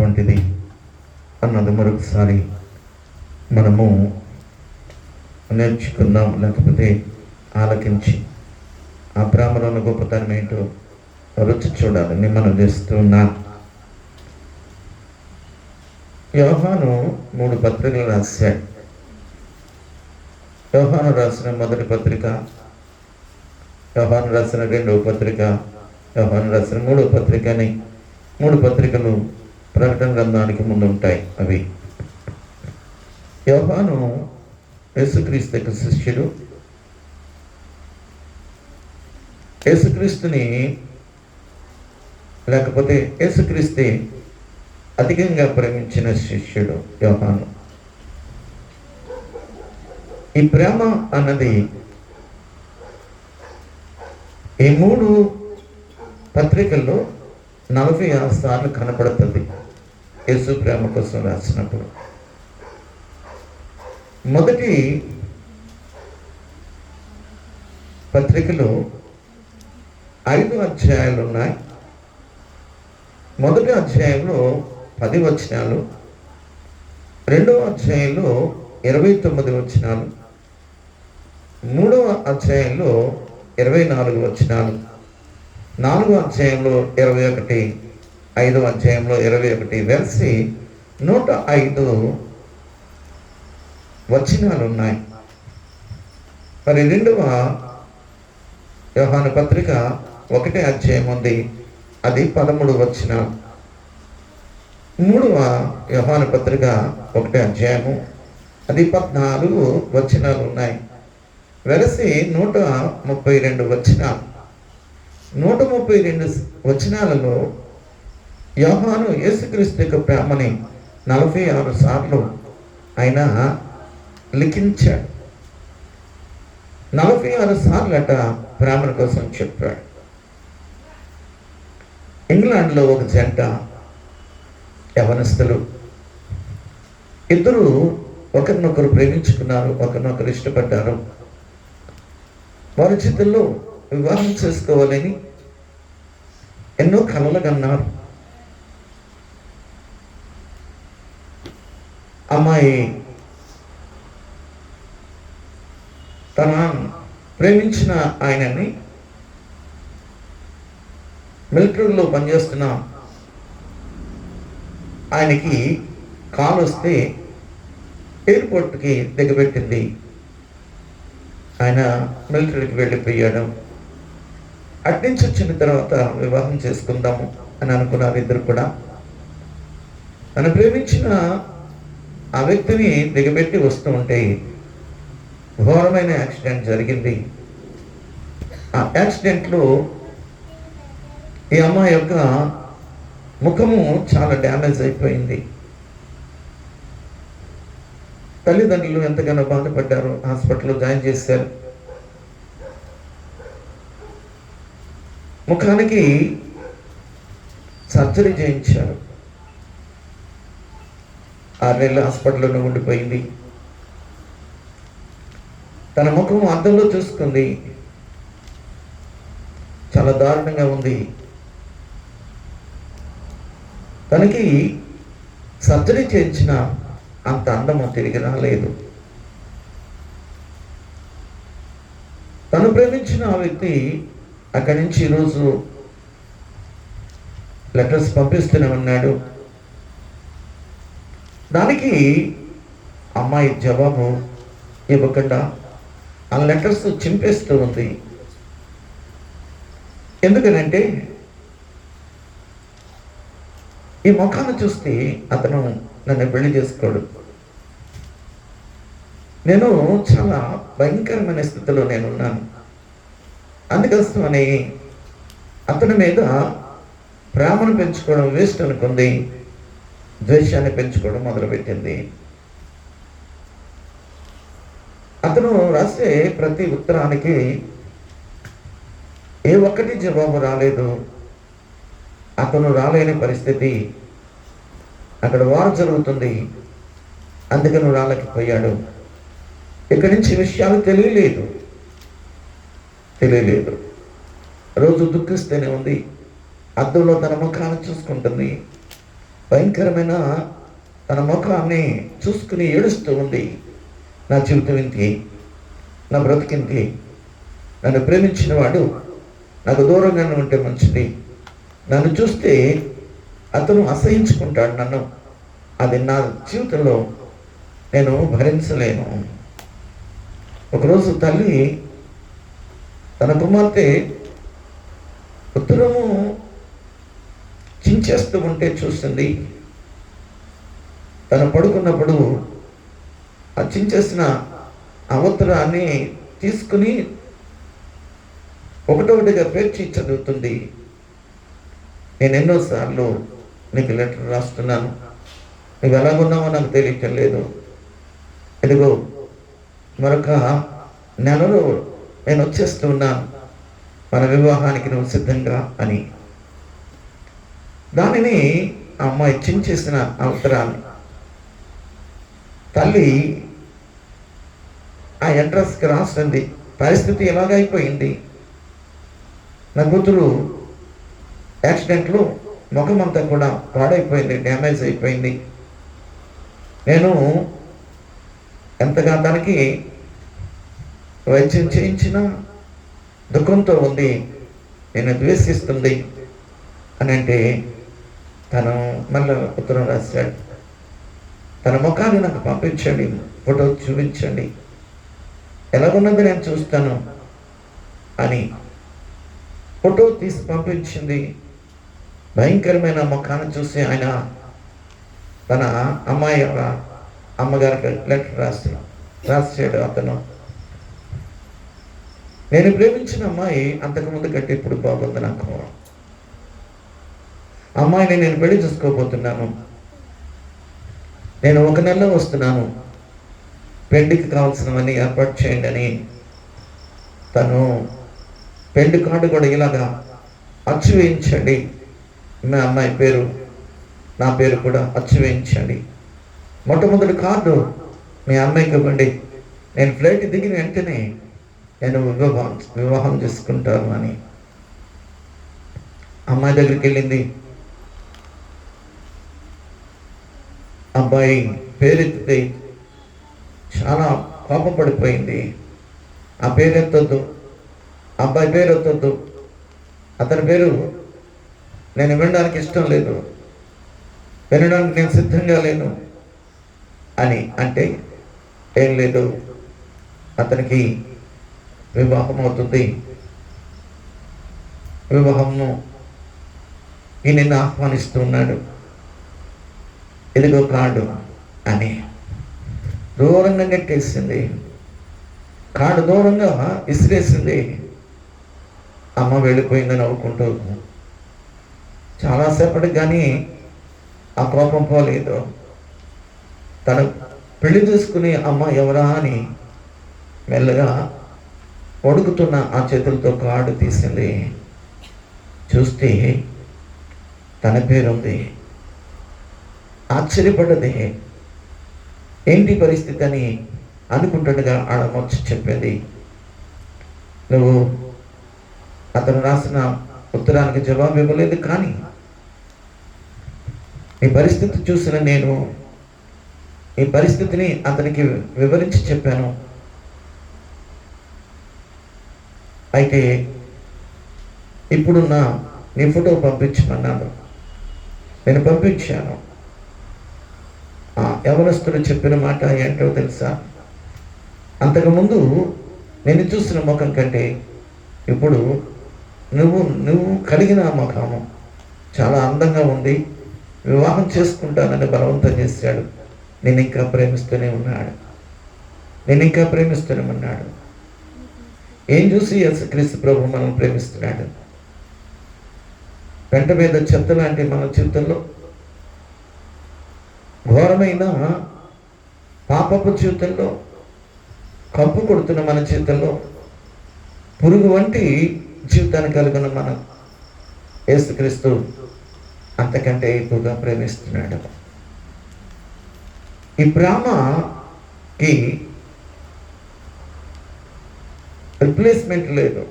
ఎటువంటిది అన్నది మరొకసారి మనము నేర్చుకుందాం, లేకపోతే ఆలకించి ఆ ప్రేమలోని గొప్పతనం ఏంటో రుచి చూడాలని మనం చేస్తున్నాం. యోహాను 3 పత్రికలు రాశాడు. యోహాను రాసిన మొదటి పత్రిక, యోహాను రాసిన 2వ పత్రిక, యోహాను రాసిన 3వ పత్రిక అని 3 పత్రికలు ప్రకటన గ్రంథానికి ముందు ఉంటాయి. అవి యోహాను యేసుక్రీస్తు యొక్క శిష్యుడు. యేసుక్రీస్తుని లేకపోతే యేసుక్రీస్తే అధికంగా ప్రేమించిన శిష్యుడు యోహాను. ఈ ప్రేమ అన్నది ఈ 3 పత్రికల్లో 46 సార్లు కనపడుతుంది. యేసు ప్రేమ కోసం రాసినప్పుడు మొదటి పత్రికలో 5 అధ్యాయాలు ఉన్నాయి. మొదటి అధ్యాయంలో 10 వచనాలు, 2వ అధ్యాయంలో 29 వచనాలు, 3వ అధ్యాయంలో 24 వచనాలు, 4వ అధ్యాయంలో 21, 5వ అధ్యాయంలో 21 వెలిసి 105 వచనాలు ఉన్నాయి. మరి 2వ యోహాను పత్రిక 1వ అధ్యాయం ఉంది, అది 13 వచనాలు. 3వ యోహాను పత్రిక 1వ అధ్యాయము, అది 14 వచనాలు ఉన్నాయి. వెలసి 132 వచనాలు. 132 వచనాలలో యోహాను యేసుక్రీస్తు యొక్క ప్రేమని 46 సార్లు ఆయన లిఖించాడు. 46 సార్లు అట ప్రేమ కోసం చెప్పాడు. ఇంగ్లాండ్లో ఒక జంట యవనస్తులు, ఇద్దరు ఒకరినొకరు ప్రేమించుకున్నారు, ఒకరినొకరు ఇష్టపడ్డారు. వారి జీవితంలో వివాహం చేసుకోవాలని ఎన్నో కలలు కన్నారు. అమ్మాయి తన ప్రేమించిన ఆయనని మిలిటరీలో పనిచేస్తున్న ఆయనకి కాల్ వస్తే ఎయిర్పోర్ట్కి దిగబెట్టింది. ఆయన మిలిటరీకి వెళ్ళిపోయాడు. అట్నుంచి వచ్చిన తర్వాత వివాహం చేసుకుందాము అని అనుకున్నారు ఇద్దరు కూడా. తను ప్రేమించిన ఆ వ్యక్తిని దిగబెట్టి వస్తూ ఉంటే ఘోరమైన యాక్సిడెంట్ జరిగింది. ఆ యాక్సిడెంట్లో ఈ అమ్మాయి యొక్క ముఖము చాలా డ్యామేజ్ అయిపోయింది. తల్లిదండ్రులు ఎంతగానో బాధపడ్డారు. హాస్పిటల్లో జాయిన్ చేశారు. ముఖానికి సర్జరీ చేయించారు. 6 నెలలు హాస్పిటల్లోనే ఉండిపోయింది. తన ముఖం అద్దంలో చూసుకుంది, చాలా దారుణంగా ఉంది. తనకి సర్జరీ చేయించిన అంత అందము తిరిగి రాలేదు. తను ప్రేమించిన ఆ వ్యక్తి అక్కడి నుంచి ఈరోజు లెటర్స్ పంపిస్తూనే ఉన్నాడు. దానికి అమ్మాయి జవాబు ఇవ్వకుండా ఆ లెటర్స్ చింపేస్తూ ఉంది. ఎందుకనంటే ఈ ముఖాన్ని చూస్తే అతను నన్ను పెళ్లి చేసుకోడు, నేను చాలా భయంకరమైన స్థితిలో నేనున్నాను, అందుకోసమని అతని మీద ప్రేమను పెంచుకోవడం వేస్ట్ అనుకుంది, ద్వేషాన్ని పెంచుకోవడం మొదలుపెట్టింది. అతను రాసే ప్రతి ఉత్తరానికి ఏ ఒక్కటి జవాబు రాలేదు. అతను రాలేని పరిస్థితి, అక్కడ వార్ జరుగుతుంది, అందుకని రాలేకపోయాడు. ఇక్కడి నుంచి విషయాలు తెలియలేదు. రోజు దుఃఖిస్తూనే ఉంది. అద్దంలో తన ముఖాన్ని చూసుకుంటుంది. భయంకరమైన తన ముఖాన్ని చూసుకుని ఏడుస్తూ ఉంది. నా జీవితం ఇంటికి, నా బ్రతికింటికి, నన్ను ప్రేమించిన వాడు నాకు దూరంగానే ఉంటే మంచిది, నన్ను చూస్తే అతను అసహించుకుంటాడు నన్ను, అది నా జీవితంలో నేను భరించలేను. ఒకరోజు తల్లి తన కుమార్తె ఉత్తరము చించేస్తూ ఉంటే చూసింది. తను పడుకున్నప్పుడు ఆ చించేసిన ఆ ఉత్తరాన్ని తీసుకుని ఒకటొకటిగా పేర్చి చదువుతుంది. నేను ఎన్నోసార్లు నీకు లెటర్ రాస్తున్నాను, నువ్వు ఎలాగున్నావో నాకు తెలియటం లేదు. ఇదిగో మరొక నెలలో నేను వచ్చేస్తూ ఉన్నాను, మన వివాహానికి నువ్వు సిద్ధంగా అని. దానిని ఆ అమ్మాయి చించేసిన ఆ ఉత్తరాన్ని తల్లి ఆ అడ్రస్కి రాస్తుంది. పరిస్థితి ఎలాగైపోయింది, నా కూతురు యాక్సిడెంట్లో ముఖమంతా కూడా పాడైపోయింది, డ్యామేజ్ అయిపోయింది. నేను ఎంతగా దానికి వైద్యం చేయించిన దుఃఖంతో ఉంది, నేను ద్వేషిస్తుంది అని అంటే తను మళ్ళీ ఉత్తరం రాశాడు. తన ముఖాన్ని నాకు పంపించండి, ఫోటో చూపించండి, ఎలాగున్నది నేను చూస్తాను అని ఫోటో తీసి పంపించింది. భయంకరమైన ముఖాన్ని చూసి ఆయన తన అమ్మాయి అమ్మగారికి లెటర్ రాసాడు. అతను, నేను ప్రేమించిన అమ్మాయి అంతకుముందు కంటే ఇప్పుడు బాగుంది, నాకు అమ్మాయిని నేను పెళ్లి చేసుకోబోతున్నాను, నేను 1 నెలలో వస్తున్నాను, పెళ్లికి కావాల్సినవన్నీ ఏర్పాటు చేయండి అని తను పెళ్లి కార్డు కూడా ఇలాగా అచ్చు వేయించండి, మా అమ్మాయి పేరు నా పేరు కూడా అచ్చు వేయించండి, మొట్టమొదటి కార్డు మీ అమ్మాయికి ఇవ్వండి, నేను ఫ్లైట్ దిగిన వెంటనే నేను వివాహం చేసుకుంటాను అని అమ్మాయి దగ్గరికి వెళ్ళింది. అబ్బాయి పేరెత్తితే చాలా కోపపడిపోయింది. ఆ పేరు ఎత్తొద్దు, అబ్బాయి పేరు ఎత్తొద్దు, అతని పేరు నేను వినడానికి ఇష్టం లేదు, వినడానికి నేను సిద్ధంగా లేను అని అంటే, ఏం లేదు, అతనికి వివాహం అవుతుంది, వివాహము నిన్ను ఆహ్వానిస్తున్నాడు, ఇదిగో కార్డు అని దూరంగా నెట్టేసింది. కార్డు దూరంగా ఇసిరేసింది. అమ్మ వెళ్ళిపోయిందని నవ్వుకుంటూ చాలాసేపటికి కానీ ఆ కోపం పోలేదు. తను పెళ్లి చేసుకుని అమ్మ ఎవరా అని మెల్లగా వణుకుతున్న ఆ చేతులతో కార్డు తీసింది. చూస్తే తన పేరుంది. ఆశ్చర్యపడ్డది. ఏంటి పరిస్థితి అని అనుకుంటుండగా ఆడమొచ్చి చెప్పింది, నువ్వు అతను రాసిన ఉత్తరానికి జవాబు ఇవ్వలేదు, కానీ నీ పరిస్థితి చూసిన నేను ఈ పరిస్థితిని అతనికి వివరించి చెప్పాను. అయితే ఇప్పుడున్న నీ ఫోటో పంపించమన్నాను, నేను పంపించాను. యవనస్తుడు చెప్పిన మాట ఏంటో తెలుసా, అంతకుముందు నేను చూసిన ముఖం కంటే ఇప్పుడు నువ్వు కలిగిన ముఖము చాలా అందంగా ఉంది, వివాహం చేసుకుంటానని బలవంతం చేశాడు. నేను ఇంకా ప్రేమిస్తూనే ఉన్నాడు. ఏం చూసి యేసుక్రీస్తు ప్రభు మనల్ని ప్రేమిస్తున్నాడు? పెంట మీద చెత్త లాంటి మన జీవితంలో, ఘోరమైన పాపపు జీవితంలో, కప్పు కొడుతున్న మన జీవితంలో, పురుగు వంటి జీవితాన్ని కలిగిన మన యేసుక్రీస్తు అంతకంటే ఎక్కువగా ప్రేమిస్తున్నాడు. ఈ ప్రేమకి రిప్లేస్మెంట్ లేదు.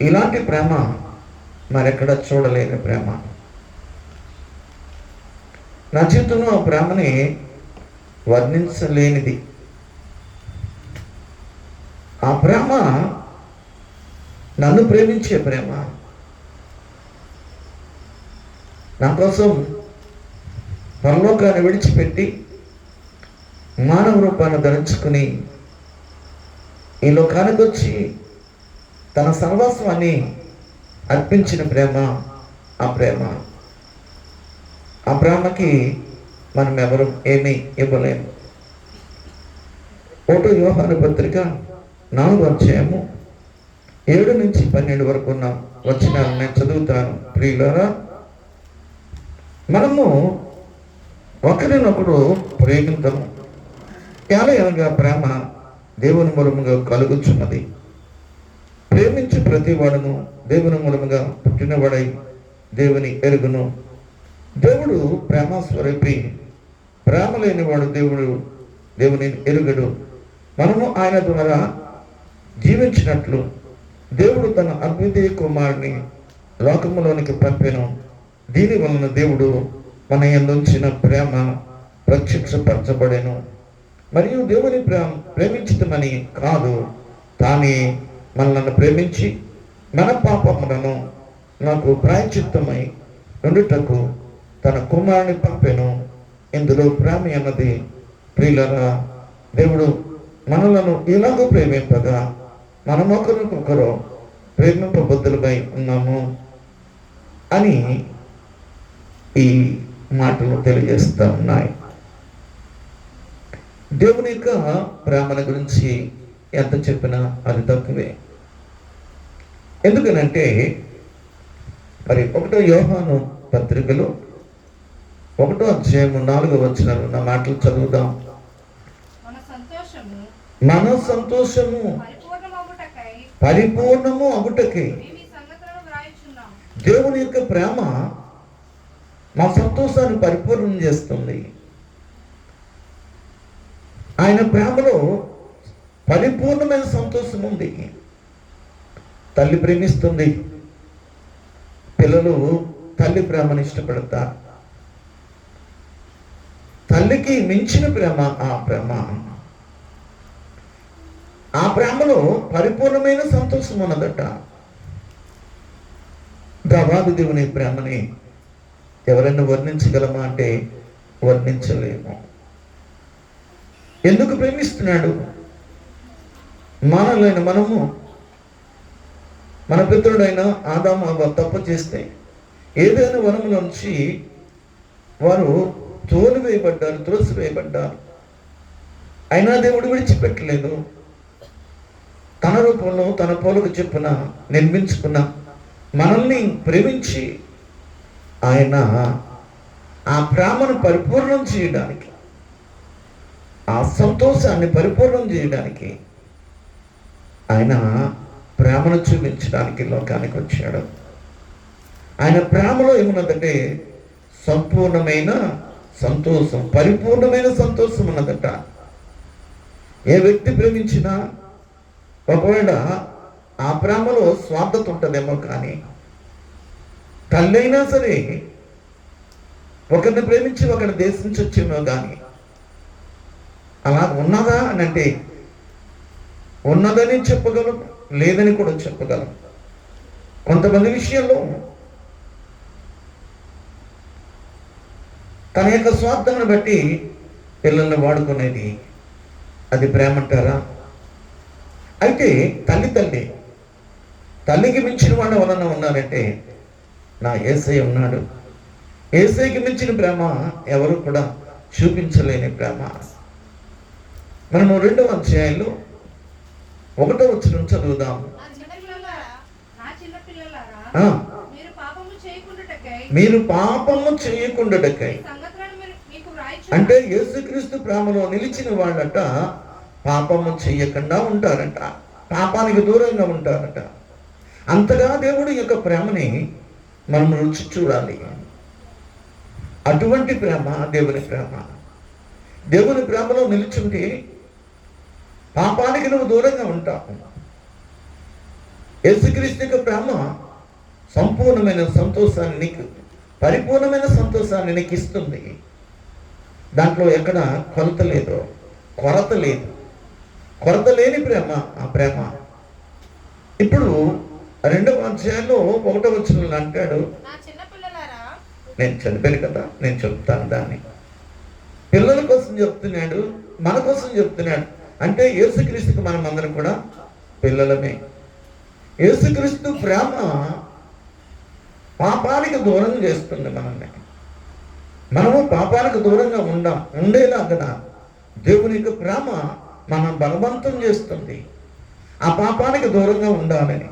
ఇలాంటి ప్రేమ మరెక్కడ చూడలేని ప్రేమ. నా జీవితంలో ఆ ప్రేమని వర్ణించలేనిది. ఆ ప్రేమ నన్ను ప్రేమించే ప్రేమ. నా కోసం పరలోకాన్ని విడిచిపెట్టి మానవ రూపాన్ని ధరించుకుని ఈ లోకానికి వచ్చి తన సర్వస్వాన్ని అర్పించిన ప్రేమ ఆ ప్రేమ. ఆ ప్రేమకి మనం ఎవరు ఏమీ ఇవ్వలేము. 1 యోహాను పత్రిక 4వ అధ్యాయము 7 నుంచి 12 వరకు ఉన్న వచనాలను నేను చదువుతాను. ప్రియులారా, మనము ఒకరినొకడు ప్రేమిద్దాము. ఎలాగనగా ప్రేమ దేవుని మూలముగా కలుగుచున్నది. ప్రేమించు ప్రతి వాడును దేవుని మూలముగా పుట్టినవాడై దేవుని ఎరుగును. దేవుడు ప్రేమ స్వరూపి. ప్రేమ లేనివాడు దేవుని ఎరుగడు. మనము ఆయన ద్వారా జీవించినట్లు దేవుడు తన అద్వితీయ కుమారుని లోకములోనికి పంపెను. దీని వలన దేవుడు మన యందుంచిన ప్రేమ ప్రత్యక్షపరచబడెను. మరియు దేవుని ప్రేమించటమని కాదు, తానే మనల్ని ప్రేమించి మన పాపములను నాకు ప్రాయశ్చిత్తమై ఉండుటకు తన కుమారుని పంపెను. ఇందులో ప్రేమ అన్నది, ప్రియులరా, దేవుడు మనలను ఇలాగూ ప్రేమింపగా మనమొకరికొకరు ప్రేమింపబద్ధులమై ఉన్నాము అని ఈ మాటలు తెలియజేస్తూ ఉన్నాయి. దేవుని యొక్క ప్రేమల గురించి ఎంత చెప్పినా అది తక్కువే. ఎందుకనంటే మరి 1 యోహాను పత్రికలో 1వ అధ్యాయము 4వ వచనంలో ఉన్న మాటలు చదువుదాం. మన సంతోషము పరిపూర్ణము అగుటకై దేవుని యొక్క ప్రేమ మా సంతోషాన్ని పరిపూర్ణం చేస్తుంది. ఆయన ప్రేమలో పరిపూర్ణమైన సంతోషం ఉంది. తల్లి ప్రేమిస్తుంది. పిల్లలు తల్లి ప్రేమను ఇష్టపడతారు. తల్లికి మించిన ప్రేమ ఆ ప్రేమ. ఆ ప్రేమలో పరిపూర్ణమైన సంతోషం ఉన్నదట. దేవాది దేవుని ప్రేమని ఎవరైనా వర్ణించగలమా అంటే వర్ణించలేము. ఎందుకు ప్రేమిస్తున్నాడు? మానవులైన మనము మన పితరుడైన ఆదాము అవ్వ తప్పు చేస్తే ఏదైనా వనములోంచి వారు తోలివేయబడ్డారు, త్రోసివేయబడ్డారు. అయినా దేవుడు విడిచిపెట్టలేదు. తన రూపంలో తన పోలిక చొప్పున నిర్మించుకున్న మనల్ని ప్రేమించి ఆయన ఆ ప్రేమను పరిపూర్ణం చేయడానికి, ఆ సంతోషాన్ని పరిపూర్ణం చేయడానికి ఆయన ప్రేమను చూపించడానికి లోకానికి వచ్చాడు. ఆయన ప్రేమలో ఏమున్నదంటే సంపూర్ణమైన సంతోషం, పరిపూర్ణమైన సంతోషం ఉన్నదట. ఏ వ్యక్తి ప్రేమించినా ఒకవేళ ఆ ప్రేమలో స్వార్థత ఉంటుందేమో, కానీ తల్లి అయినా సరే ఒకరిని ప్రేమించి ఒకరిని దేశించి వచ్చేమో, కానీ అలా ఉన్నదా అని అంటే ఉన్నదని చెప్పగలం, లేదని కూడా చెప్పగలం. కొంతమంది విషయంలో తన యొక్క స్వార్థాన్ని బట్టి పిల్లల్ని వాడుకునేది అది ప్రేమ అంటారా? అయితే తల్లికి మించిన వాడు ఎవరన్నా ఉన్నారంటే నా యేసయ్య ఉన్నాడు. యేసయ్యకి మించిన ప్రేమ ఎవరు కూడా చూపించలేని ప్రేమ. మనము 2వ అధ్యాయంలో 1వ వచనం చదువుదాం. మీరు పాపము చేయకుండాటకై, అంటే యేసుక్రీస్తు ప్రేమలో నిలిచిన వాళ్ళట పాపము చేయకుండా ఉంటారట, పాపానికి దూరంగా ఉంటారట. అంతగా దేవుడి యొక్క ప్రేమని మనం రుచి చూడాలి. అటువంటి ప్రేమ దేవుని ప్రేమ. దేవుని ప్రేమలో నిలుచుంటే పాపానికి నువ్వు దూరంగా ఉంటావు. యేసుక్రీస్తు యొక్క ప్రేమ సంపూర్ణమైన సంతోషాన్ని నీకు, పరిపూర్ణమైన సంతోషాన్ని నీకు ఇస్తుంది. దాంట్లో ఎక్కడ కొలత లేదు, కొరత లేదు, కొరత లేని ప్రేమ ఆ ప్రేమ. ఇప్పుడు 2వ అధ్యాయంలో 1వ వచనంలో అంటాడు, నేను చదివాను కదా, నేను చెప్తాను దాన్ని. పిల్లల కోసం చెప్తున్నాడు, మన కోసం చెప్తున్నాడు. అంటే యేసుక్రీస్తుకి మనం అందరం కూడా పిల్లలమే. యేసుక్రీస్తు ప్రేమ పాపానికి దూరం చేస్తుంది మనల్ని. మనము పాపానికి దూరంగా ఉండేలాగా దేవుని యొక్క ప్రేమ మనం బలవంతం చేస్తుంది. ఆ పాపానికి దూరంగా ఉండాలని,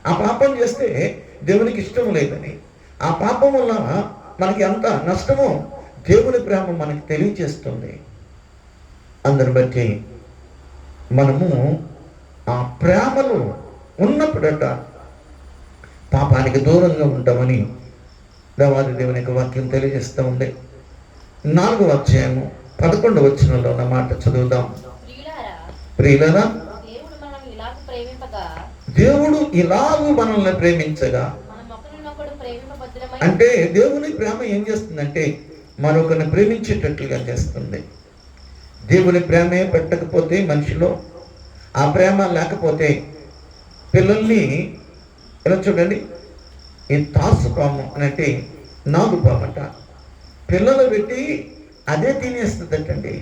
ఆ పాపం చేస్తే దేవునికి ఇష్టం లేదని, ఆ పాపం వల్ల మనకి ఎంత నష్టమో దేవుని ప్రేమ మనకి తెలియజేస్తుంది. అందరి బట్టి మనము ఆ ప్రేమలో ఉన్నప్పుడట పాపానికి దూరంగా ఉంటామని దేవాది దేవుని యొక్క వాక్యం తెలియజేస్తూ ఉంది. 4వ అధ్యాయము 11వ వచనంలో ఉన్న మాట చదువుదాం. ప్రియులారా, దేవుడు ఇలాగూ మనల్ని ప్రేమించగా, అంటే దేవుని ప్రేమ ఏం చేస్తుందంటే మరొకరిని ప్రేమించేటట్లుగా చేస్తుంది. దేవుని ప్రేమే పెట్టకపోతే మనిషిలో ఆ ప్రేమ లేకపోతే పిల్లల్ని ఇలా చూడండి, ఈ తాసు పాము అంటే నాగుపామట, పిల్లలు పెట్టి అదే తినేస్తుందటండి.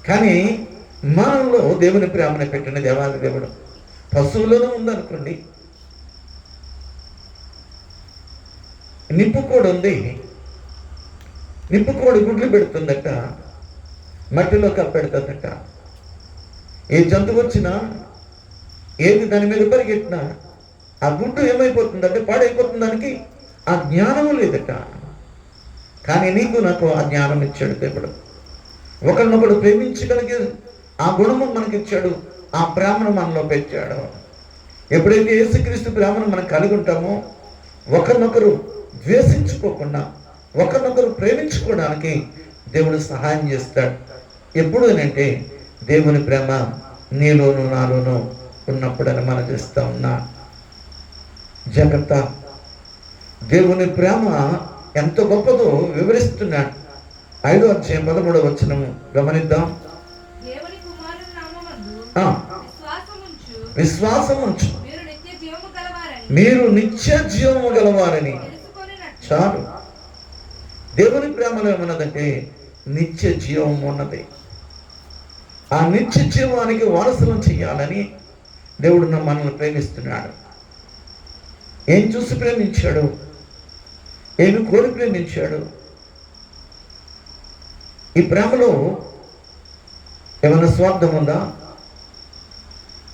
కానీ మనలో దేవుని ప్రేమను పెట్టిన దేవాది దేవుడు పశువులను ఉందనుకోండి, నిప్పుకోడి ఉంది, నిప్పుకోడి గుడ్లు పెడుతుందట, మట్టిలో కప్పెడుతుందట. ఏ జంతువు వచ్చినా ఏది దాని మీద పరిగెట్టినా ఆ గుడ్డు ఏమైపోతుందంటే పాడైపోతుంది. దానికి ఆ జ్ఞానము లేదట. కానీ నీకు నాకు ఆ జ్ఞానం ఇచ్చాడు దేవుడు. ఒకరినొకడు ప్రేమించగలిగే ఆ గుణము మనకిచ్చాడు, ఆ ప్రేమను మనలో పెట్టాడు. ఎప్పుడైతే యేసుక్రీస్తు ప్రేమను మనం కలిగి ఉంటామో ఒకరినొకరు ద్వేషించుకోకుండా ఒకరినొకరు ప్రేమించుకోవడానికి దేవుడు సహాయం చేస్తాడు. ఎప్పుడు అంటే దేవుని ప్రేమ నీలోను నాలోను ఉన్నప్పుడని మనం చేస్తూ ఉన్నా. జాగ్రత్త, దేవుని ప్రేమ ఎంత గొప్పదో వివరిస్తున్నాడు. 5వ అధ్యాయం 13వ వచనము గమనిద్దాం. విశ్వాసముంచు, మీరు నిత్య జీవము గలవారని. చాలు, దేవుని ప్రేమలో ఏమన్నదంటే నిత్య జీవం ఉన్నది. ఆ నిత్య జీవానికి వారసులను చేయాలని దేవుడు మనల్ని ప్రేమిస్తున్నాడు. ఏం చూసి ప్రేమించాడు, ఏమి కోరి ప్రేమించాడు? ఈ ప్రేమలో ఏమన్నా స్వార్థం ఉందా?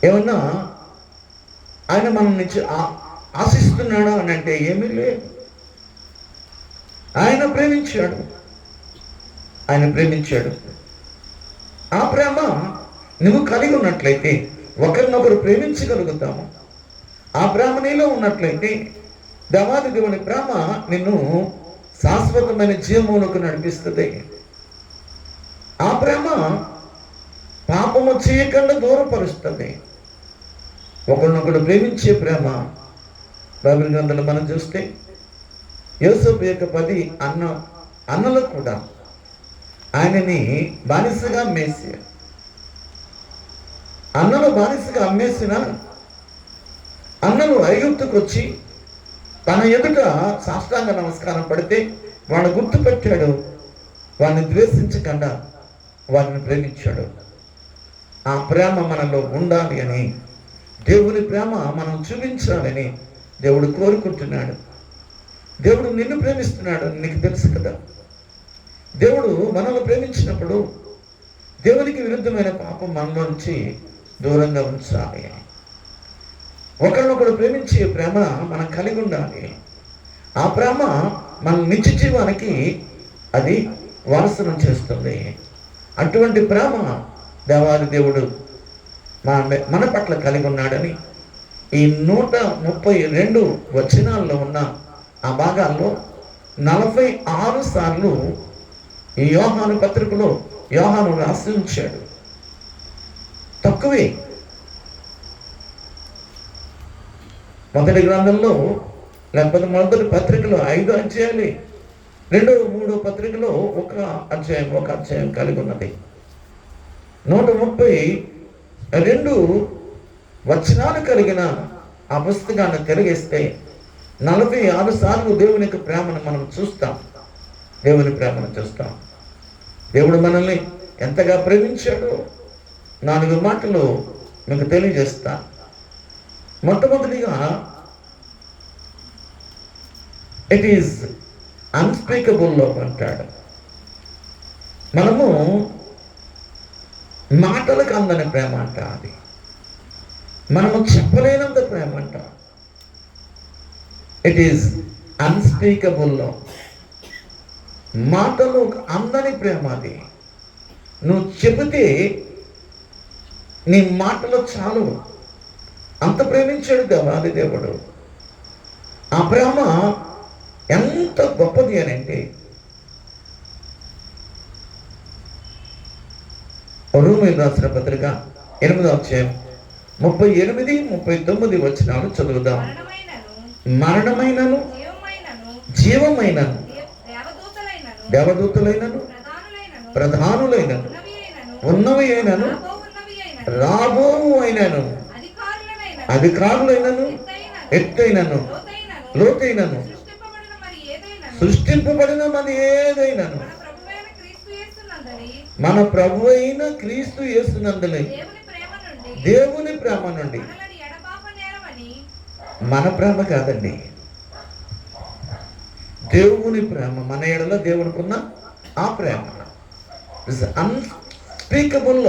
ఏమన్నా ఆయన మన నుంచి ఆశిస్తున్నాడా అని అంటే ఏమీ లేదు. ఆయన ప్రేమించాడు, ఆయన ప్రేమించాడు. ఆ ప్రేమ నువ్వు కలిగి ఉన్నట్లయితే ఒకరినొకరు ప్రేమించగలుగుతాము. ఆ ప్రేమ నీలో ఉన్నట్లయితే దేవాది దేవుని ప్రేమ నిన్ను శాశ్వతమైన జీవములకు నడిపిస్తుంది. ఆ ప్రేమ పాపము చేయకుండా దూరపరుస్తుంది. ఒకరినొకడు ప్రేమించే ప్రేమ బైబిల్ గ్రంథంలో మనం చూస్తే యోసేపు యొక్క 10 అన్నలు కూడా ఆయనని బానిసగా అమ్మేసి, అన్నలు బానిసగా అమ్మేసిన అన్నలు ఐగుప్తుకు వచ్చి తన ఎదుట సాష్టాంగ నమస్కారం పడితే వాడు గుర్తుపెట్టాడు, వాడిని ద్వేషించకుండా వారిని ప్రేమించాడు. ఆ ప్రేమ మనలో ఉండాలి అని, దేవుని ప్రేమ మనం చూపించాలని దేవుడు కోరుకుంటున్నాడు. దేవుడు నిన్ను ప్రేమిస్తున్నాడు, నీకు తెలుసు కదా. దేవుడు మనల్ని ప్రేమించినప్పుడు దేవునికి విరుద్ధమైన పాపం మనలోంచి దూరంగా ఉంచాలి. ఒకరినొకడు ప్రేమించే ప్రేమ మనం కలిగి ఉండాలి. ఆ ప్రేమ మన నిత్య జీవానికి అది వారసనం చేస్తుంది. అటువంటి ప్రేమ దేవాది దేవుడు మన పట్ల కలిగి ఉన్నాడని ఈ 132 వచనాల్లో ఉన్న ఆ భాగాల్లో 46 సార్లు ఈ యోహాను పత్రికలో యోహాను రాసి ఉంచాడు. తక్కువే. మొదటి గ్రంథంలో లేకపోతే మొదటి పత్రికలో 5 అధ్యాయాలే రెండో మూడో పత్రికలో ఒక అధ్యాయం కలిగి ఉన్నది. 132 వచనాలు కలిగిన ఆ పుస్తకాన్ని తిరిగిస్తే 46 సార్లు దేవుని యొక్క ప్రేమను మనం చూస్తాం. దేవుని ప్రేమను చూస్తాం. దేవుడు మనల్ని ఎంతగా ప్రేమించాడో 4 మాటలు మీకు తెలియజేస్తా. మొట్టమొదటిగా, ఇట్ ఈజ్ అన్స్పీకబుల్ లవ్ అంటాడు. మనము మాటలకు అందని ప్రేమ అంట. అది మనము చెప్పలేనంత ప్రేమ అంట. It is unspeakable love. మాటలు అందని ప్రేమ అది. నువ్వు చెబితే నీ మాటలు చాలు, అంత ప్రేమించాడు దేవాది దేవుడు. ఆ ప్రేమ ఎంత గొప్పది అని అంటే, రోమీయులకు రాసిన పత్రిక 8వ అధ్యాయం 38, 39 వచనాలు చదువుదాం. మరణమైనను జీవమైనను దేవదూతలైనను ప్రధానులైనను ఉన్నవి అయినను రాబో అయినను అధికారులైనను ఎత్తైనను లోతైనను సృష్టింపబడిన మరి ఏదైనను మన ప్రభు అయిన క్రీస్తు యేసునందులే దేవుని ప్రేమ నుండి, మన ప్రేమ కాదండి, దేవుని ప్రేమ, మన ఎడల దేవునికి ఉన్న ఆ ప్రేమ అన్స్పీకబుల్.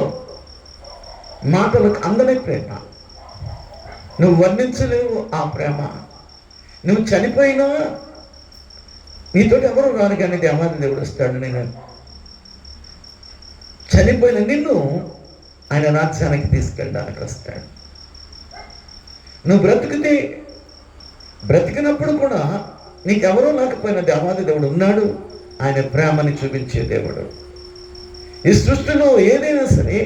మాటలకు అందని ప్రేమ. నువ్వు వర్ణించలేవు ఆ ప్రేమ. నువ్వు చనిపోయినా నీతో ఎవరు రాను, కానీ దేవాది దేవుడు వస్తాడు. నేను చనిపోయిన నిన్ను ఆయన రాజ్యానికి తీసుకెళ్ళడానికి వస్తాడు. నువ్వు బ్రతికినప్పుడు కూడా నీకెవరో లేకపోయినా దేవాది దేవుడు ఉన్నాడు. ఆయన ప్రేమని చూపించే దేవుడు. ఈ సృష్టిలో ఏదైనా సరే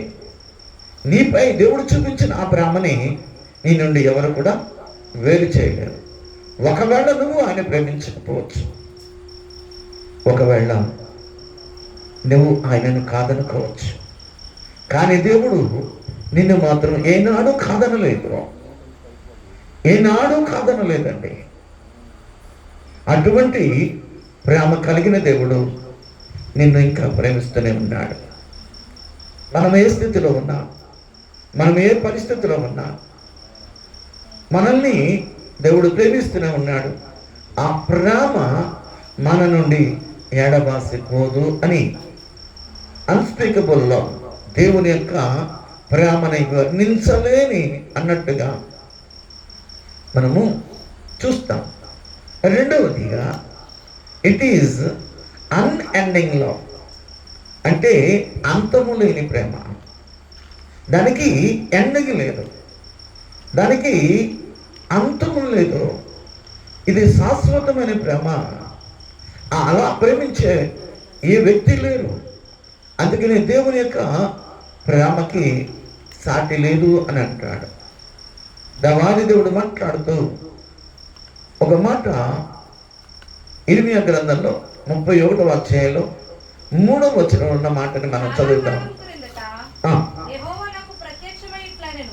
నీపై దేవుడు చూపించిన ఆ ప్రేమని నీ నుండి ఎవరు కూడా వేరు చేయలేరు. ఒకవేళ నువ్వు ఆయన ప్రేమించకపోవచ్చు, ఒకవేళ నువ్వు ఆయనను కాదనుకోవచ్చు, కానీ దేవుడు నిన్ను మాత్రం ఏనాడు కాదనలేదండి. అటువంటి ప్రేమ కలిగిన దేవుడు నిన్ను ఇంకా ప్రేమిస్తూనే ఉన్నాడు. మనం ఏ స్థితిలో ఉన్నా, మనం ఏ పరిస్థితిలో ఉన్నా, మనల్ని దేవుడు ప్రేమిస్తూనే ఉన్నాడు. ఆ ప్రేమ మన నుండి ఎడబాసిపోదు అని అన్స్పీకబుల్ లవ్, దేవుని యొక్క ప్రేమని వర్ణించలేని అన్నట్టుగా మనము చూస్తాం. రెండవదిగా, ఇట్ ఈజ్ అన్ఎండింగ్ లవ్, అంటే అంతము లేని ప్రేమ. దానికి ఎండింగ్ లేదు, దానికి అంతము లేదు. ఇది శాశ్వతమైన ప్రేమ. అలా ప్రేమించే ఏ వ్యక్తి లేరు. అందుకని దేవుని యొక్క ప్రేమకి సాటి లేదు అని అంటాడు. దేవాది దేవుడు మాట్లాడుతూ ఒక మాట ఇర్మియా గ్రంథంలో 31వ అధ్యాయంలో 3వ వచనంలో ఉన్న మాటని మనం చదువుతాం.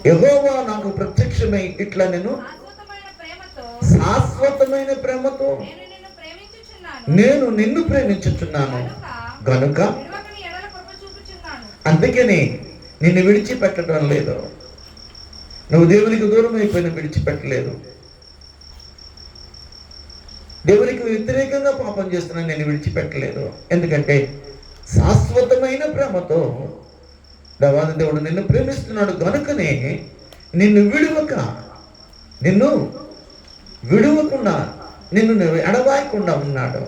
యెహోవా నాకు ప్రత్యక్షమై ఇట్లా నేను శాశ్వతమైన ప్రేమతో నేను నిన్ను ప్రేమించుచున్నాను గనుక అందుకని నిన్ను విడిచిపెట్టడం లేదు. నువ్వు దేవునికి దూరం అయిపోయిన విడిచిపెట్టలేదు. దేవునికి వ్యతిరేకంగా పాపం చేస్తున్నా నేను విడిచిపెట్టలేదు. ఎందుకంటే శాశ్వతమైన ప్రేమతో దేవాది దేవుడు నిన్ను ప్రేమిస్తున్నాడు. కనుకనే నిన్ను విడువకుండా నిన్ను ఎడబాయకుండా ఉన్నాడు.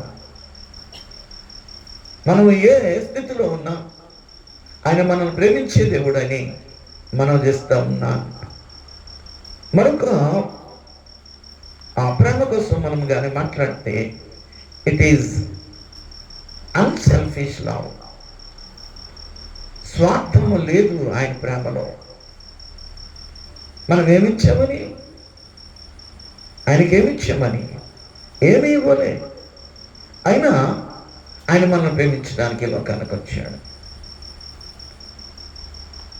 మనం ఏ స్థితిలో ఉన్నా ఆయన మనల్ని ప్రేమించే దేవుడని మనం చేస్తూ ఉన్నాం. మరొక ఆ ప్రేమ కోసం మనం కానీ మాట్లాడితే, ఇట్ ఈజ్ అన్సెల్ఫిష్ లవ్. స్వార్థము లేదు ఆయన ప్రేమలో. మనం ఏమిచ్చామని, ఆయనకి ఏమిచ్చామని ఏమీ ఇవ్వలే. అయినా ఆయన మనల్ని ప్రేమించడానికి లోకానికి వచ్చాడు.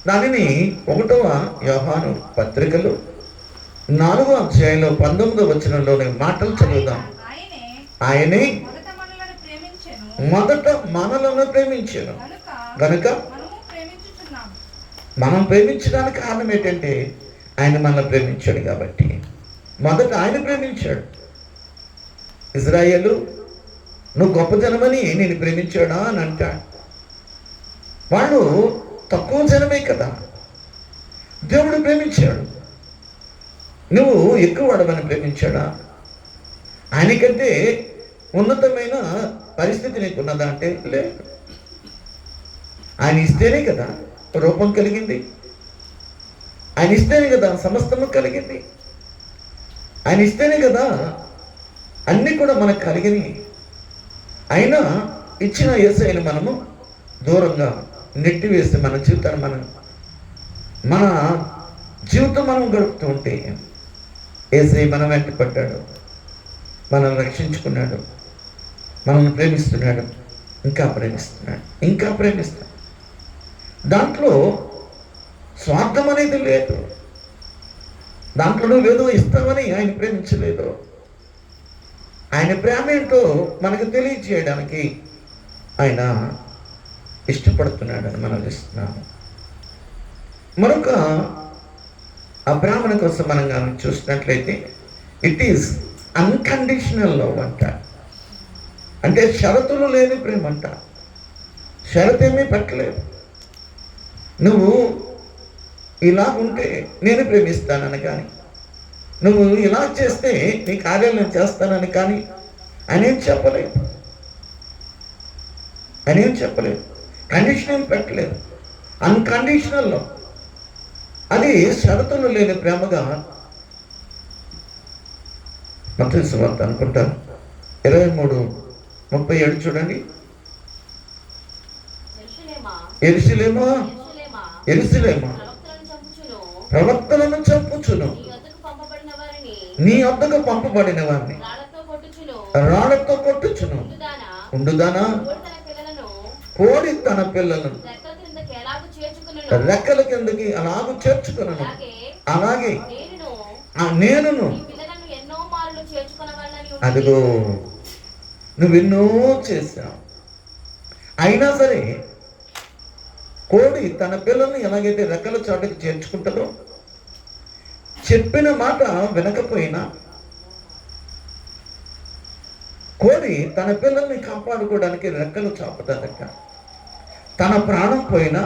దానిని 1వ యోహాను పత్రికలో 4వ అధ్యాయంలో 19వ వచనంలోని మాటలు చదువుదాం. ఆయనే మొదట మనలను ప్రేమించాను గనుక మనం ప్రేమించడానికి కారణం ఏంటంటే ఆయన మనల్ని ప్రేమించాడు కాబట్టి. మొదట ఆయన ప్రేమించాడు. ఇజ్రాయేలు, నువ్వు గొప్ప జనమని నేను ప్రేమించాడా అని అంటాడు. వాళ్ళు తక్కువ జనమే కదా, దేవుడు ప్రేమించాడు. నువ్వు ఎక్కువ వాడమని ప్రేమించాడా? ఆయనకంటే ఉన్నతమైన పరిస్థితి నీకు ఉన్నదా అంటే లేదు. ఆయన ఇస్తేనే కదా రూపం కలిగింది, ఆయన ఇస్తేనే కదా సమస్తము కలిగింది, ఆయన ఇస్తేనే కదా అన్నీ కూడా మనకు కలిగినాయి. అయినా ఇచ్చిన యేసయ్యను మనము దూరంగా నెట్టివేస్తే మన జీవితాన్ని మన జీవితం మనం గడుపుతూ ఉంటే యేసయ్య మన వెంట పడ్డాడు, మనల్ని రక్షించుకున్నాడు, మనల్ని ప్రేమిస్తున్నాడు, ఇంకా ప్రేమిస్తున్నాడు, ఇంకా ప్రేమిస్తున్నాడు. దాంట్లో స్వార్థం అనేది లేదు. దాంట్లో నువ్వేదో ఇస్తామని ఆయన ప్రేమించలేదు. ఆయన ప్రేమ ఏంటో మనకు తెలియజేయడానికి ఆయన ఇష్టపడుతున్నాడని మనం ఇస్తున్నాము. మరొక ఆ ప్రేమను కోసం మనం కానీ చూసినట్లయితే ఇట్ ఈస్ అన్కండిషనల్ లవ్ అంట. అంటే షరతులు లేని ప్రేమ అంట. షరతేమీ పెట్టలేదు. నువ్వు ఇలా ఉంటే నేను ప్రేమిస్తానని కానీ, నువ్వు ఇలా చేస్తే నీ కార్యాలు నేను చేస్తానని కానీ అనేం చెప్పలేదు. అనేం చెప్పలేదు. కండిషన్ ఏం పెట్టలేదు. Unconditional love. అది షరతులు లేని ప్రేమగా మత్తయి సువార్త అనుకుంటాను 23:37 చూడండి. యెరూషలేమా యెరూషలేమా ప్రవక్తలను చంపుచును, నీ వద్దకు పంపబడిన వారిని రాళ్లతో కొట్టుచును. ఉండుదానా, కోడి తన పిల్లలను రెక్కల కిందకి అలాగూ చేర్చుకున్నాను, అలాగే నేనును. అదిగో నువ్వెన్నో చేశావు. అయినా సరే కోడి తన పిల్లల్ని ఎలాగైతే రెక్కల చాటుకు చేర్చుకుంటుందో, చెప్పిన మాట వినకపోయినా కోడి తన పిల్లల్ని కాపాడుకోవడానికి రెక్కలు చాపుతుందట. తన ప్రాణం పోయినా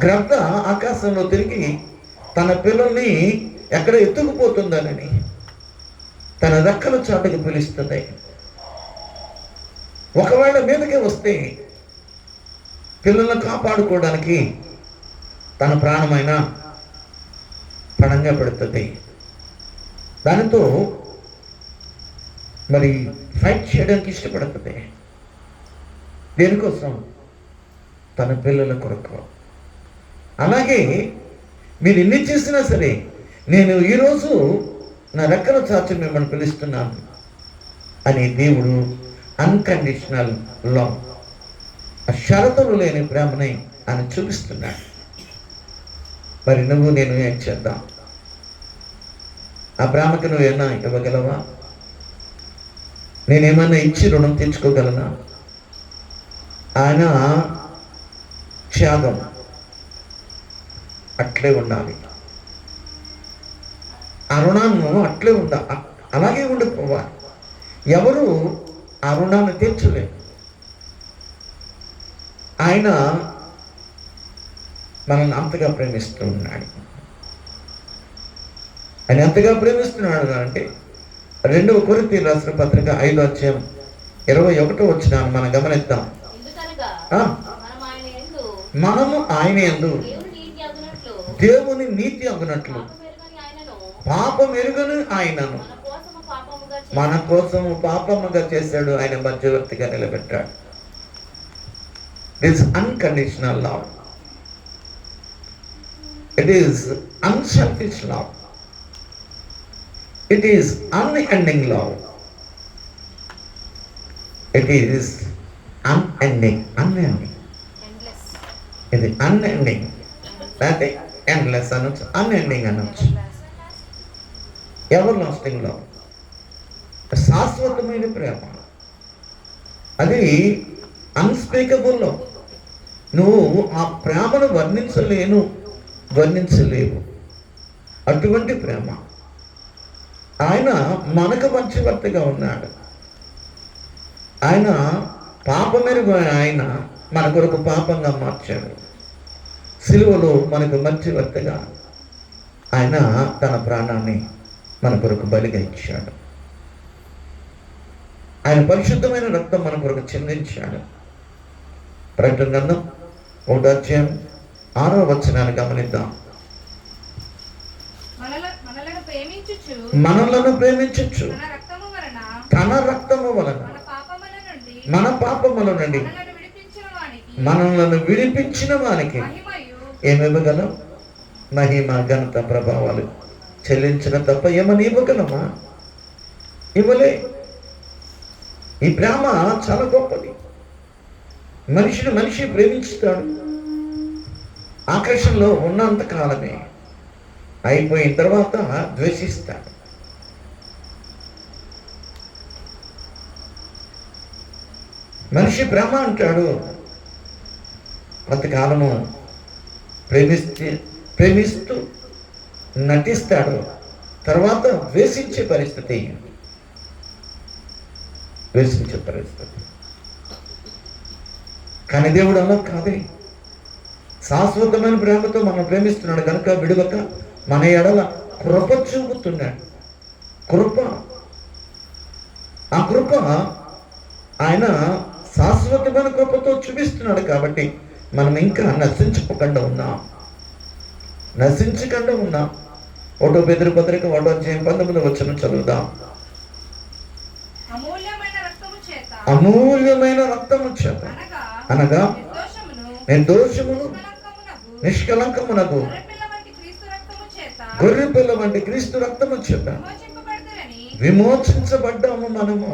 గ్రద్ద ఆకాశంలో తిరిగి తన పిల్లల్ని ఎక్కడ ఎత్తుకుపోతుందనని తన రెక్కల చాటుకు పిలుస్తుంది. ఒకవేళ మీదకే వస్తే పిల్లలను కాపాడుకోవడానికి తన ప్రాణమైన పణంగా పెడుతుంది. దానితో మరి ఫైట్ చేయడానికి ఇష్టపడుతుంది. దేనికోసం? తన పిల్లల కొరకు. అలాగే మీరు ఎన్ని చేసినా సరే నేను ఈరోజు నా రెక్కల చాచి మిమ్మల్ని పిలుస్తున్నాను అని దేవుడు అన్కండిషనల్ లవ్, షరతులు లేని ప్రేమని ఆయన చూపిస్తున్నాడు. మరి నువ్వు నేను ఏం చేద్దాం? ఆ ప్రేమకు నువ్వేనా ఇవ్వగలవా? నేనేమన్నా ఇచ్చి రుణం తెచ్చుకోగలనా? ఆయన త్యాగం అట్లే ఉండాలి. ఆ రుణాన్ని అట్లే అలాగే ఉండిపోవాలి. ఎవరు ఆ రుణాన్ని తీర్చలేరు. ఆయన మనల్ని అంతగా ప్రేమిస్తూ ఉన్నాడు. ఆయన ఎంతగా ప్రేమిస్తున్నాడు అంటే 2వ కొరింథీయులకు రాసిన పత్రిక 5వ అధ్యాయం 21వ వచనాన్ని మనం గమనిద్దాం. మనము ఆయన యందు దేవుని నీతి అగునట్లు పాపం ఎరుగని ఆయనను మన కోసము పాపముగా చేశాడు. ఆయన మధ్యవర్తిగా నిలబెట్టాడు. This unconditional love. It is unselfish love. It is unending love. It is unending. ఇది అన్ఎండింగ్, లేకపోతే ఎండ్లెస్ అనొచ్చు, అన్ఎండింగ్ అనొచ్చు. ఎవర్ లాస్టింగ్ లవ్, శాశ్వతమైన ప్రేమ. అది అన్స్పీకబుల్ లవ్. నువ్వు ఆ ప్రేమను వర్ణించలేవు. అటువంటి ప్రేమ. ఆయన మనకు మధ్యవర్తిగా ఉన్నాడు. ఆయన పాపమెరుగు ఆయన మన కొరకు పాపంగా మార్చాడు. సిలువలో మనకు మధ్యవర్తిగా ఆయన తన ప్రాణాన్ని మన కొరకు బలిగా ఇచ్చాడు. ఆయన పరిశుద్ధమైన రక్తం మన కొరకు చిందించాడు. ప్రకటన గ్రంథం 1:6 గమనిద్దాం. మనలను ప్రేమించుచు తన రక్తము వలన మన పాపముల నుండి మనలను విడిపించిన వానికి ఏమివ్వగలం? మహిమ, ఘనత, ప్రభావాలు చెల్లించిన తప్ప ఏమని ఇవ్వగలమా? ఇవ్వలే. ఈ ప్రేమ చాలా గొప్పది. మనిషి ప్రేమించుతాడు. ఆకర్షణలో ఉన్నంత కాలమే, అయిపోయిన తర్వాత ద్వేషిస్తాడు. మనిషి ప్రేమ అంటాడు, కొంతకాలము ప్రేమిస్తూ నటిస్తాడు, తర్వాత ద్వేషించే పరిస్థితి. కానీ దేవుడు అలా కాదే. శాశ్వతమైన ప్రేమతో మనం ప్రేమిస్తున్నాడు కనుక విడవక మన ఎడల కృప చూపుతున్నాడు. ఆ కృప ఆయన శాశ్వతమైన కృపతో చూపిస్తున్నాడు. కాబట్టి మనం ఇంకా నశించకుండా ఉన్నాం. 1 పేతురు పత్రిక 1:19 చదువుదాం. అమూల్యమైన రక్తము చేత అనగా నిర్దోషమును నిష్కలంకమునకు గొర్రె పిల్ల వంటి క్రీస్తు రక్తము చేత విమోచించబడ్డాము మనము.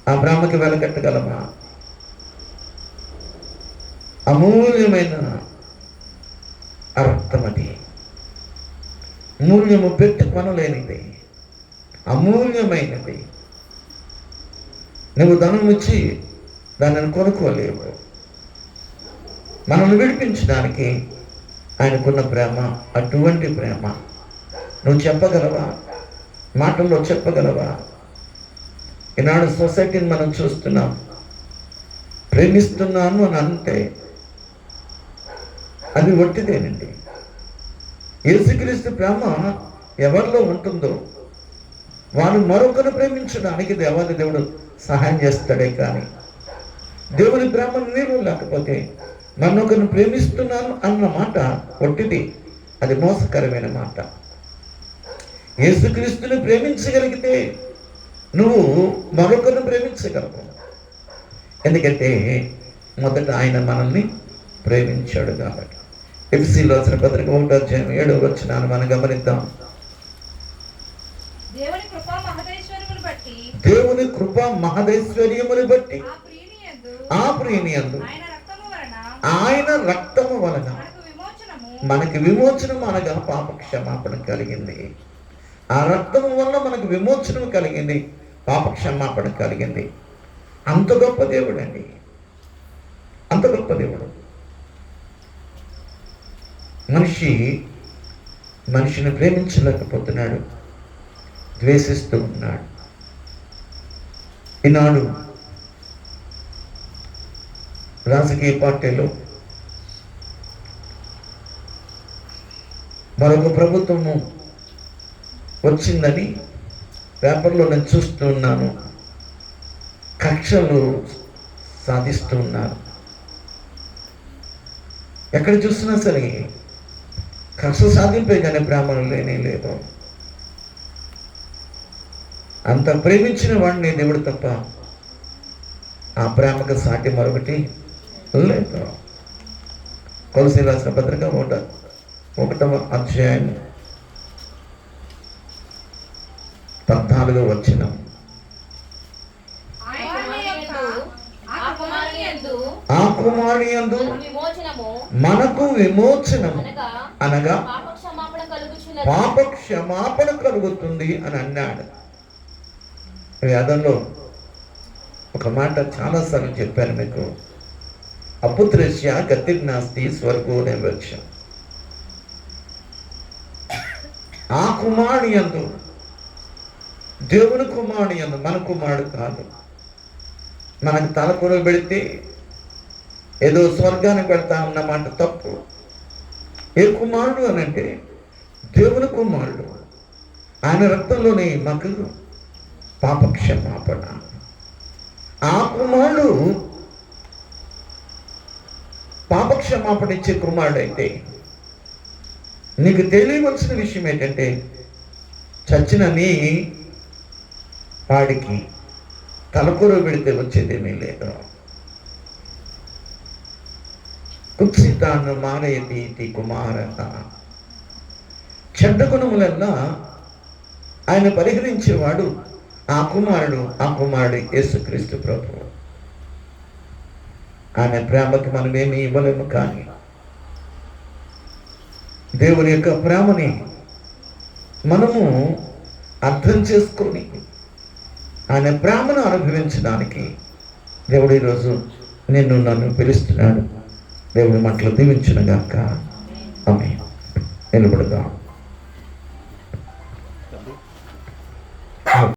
ఆ బ్రహ్మకి వెలకట్టగలమా? అమూల్యమైన రక్తం. అది మూల్యము పెట్టి కొనలేనిది, అమూల్యమైనది. నువ్వు ధనం ఇచ్చి దానిని కొనుక్కోలేవు. మనల్ని విడిపించడానికి ఆయనకున్న ప్రేమ అటువంటి ప్రేమ. నువ్వు చెప్పగలవా? మాటల్లో చెప్పగలవా? ఈనాడు సొసైటీని మనం చూస్తున్నాం. ప్రేమిస్తున్నాను అని అంటే అది ఒట్టిదేనండి. యేసుక్రీస్తు ప్రేమ ఎవరిలో ఉంటుందో వారు మరొకరు ప్రేమించడానికి దేవాది దేవుడు సహాయం చేస్తాడే. కానీ దేవుని ప్రేమ నీరు లేకపోతే మరొకరిని ప్రేమిస్తున్నాను అన్న మాట ఒట్టిది, అది మోసకరమైన మాట. యేసుక్రీస్తుని ప్రేమించగలిగితే నువ్వు మరొకరిని ప్రేమించగలవు. ఎందుకంటే మొదట ఆయన మనల్ని ప్రేమించాడు కాబట్టి. ఎఫెసీయులకు రాసిన పత్రిక 1:7 మనం గమనిద్దాం. దేవుని కృపా మహదైశ్వర్యమును బట్టి ఆ ప్రియనియందు ఆయన రక్తము వలన మనకి విమోచనం అనగా పాప క్షమాపణ కలిగింది. ఆ రక్తము వలన మనకు విమోచనం కలిగింది, పాప క్షమాపణ కలిగింది. అంత గొప్ప దేవుడు అండి, అంత గొప్ప దేవుడు. మనిషిని ప్రేమించలేకపోతున్నాడు, ద్వేషిస్తూ ఉన్నాడు. ఈనాడు రాజకీయ పార్టీలో మరొక ప్రభుత్వము వచ్చిందని పేపర్లో నేను చూస్తూ ఉన్నాను. కక్షలు సాధిస్తూ ఉన్నారు. ఎక్కడ చూసినా సరే కక్ష సాధింపే కానీ ప్రేమలు లేదు. అంత ప్రేమించిన వాడిని దేవుడు తప్ప ఆ ప్రేమకు సాటి మరొకటి లేదు. కొలసీయులకు రాసిన పత్రిక 1:14 వచనం. కుమారుని యందు మనకు విమోచనము అనగా పాప క్షమాపణ కలుగుతుంది అని అన్నాడు. వేదంలో ఒక మాట చాలాసార్లు చెప్పాను మీకు. అపుత్రస్య గతిర్నాస్తి స్వర్గో నైవేక్షం. ఆ కుమారుని యందు, దేవుని కుమారుని యందు, మన కుమారుడు కాదు. మనకు తలకొర పెడితే ఏదో స్వర్గానికి పెడతా అన్నమాట తప్పు. ఏ కుమారుడు అనంటే దేవుని కుమారుడు. ఆయన రక్తంలోనే మాకు పాపక్షమాపణ. ఆ కుమారుడు పాపక్షమాపణ ఇచ్చే కుమారుడు అయితే నీకు తెలియవలసిన విషయం ఏంటంటే చచ్చిన నీ వాడికి తలకూర పెడితే వచ్చేదేమీ లేదు. కుత్సితాన్ని మానయతి కుమార. చెడ్డ గుణములన్నా ఆయన పరిహరించేవాడు ఆ కుమారుడు యేసుక్రీస్తు ప్రభువు. ఆయన ప్రేమకి మనమేమి ఇవ్వలేము, కానీ దేవుని యొక్క ప్రేమని మనము అర్థం చేసుకొని ఆయన ప్రేమను అనుభవించడానికి దేవుడు ఈరోజు నన్ను పిలుస్తున్నాడు. దేవుడి మాటలు దీవించును గాక. ఆమేన్. నిలబడదాం.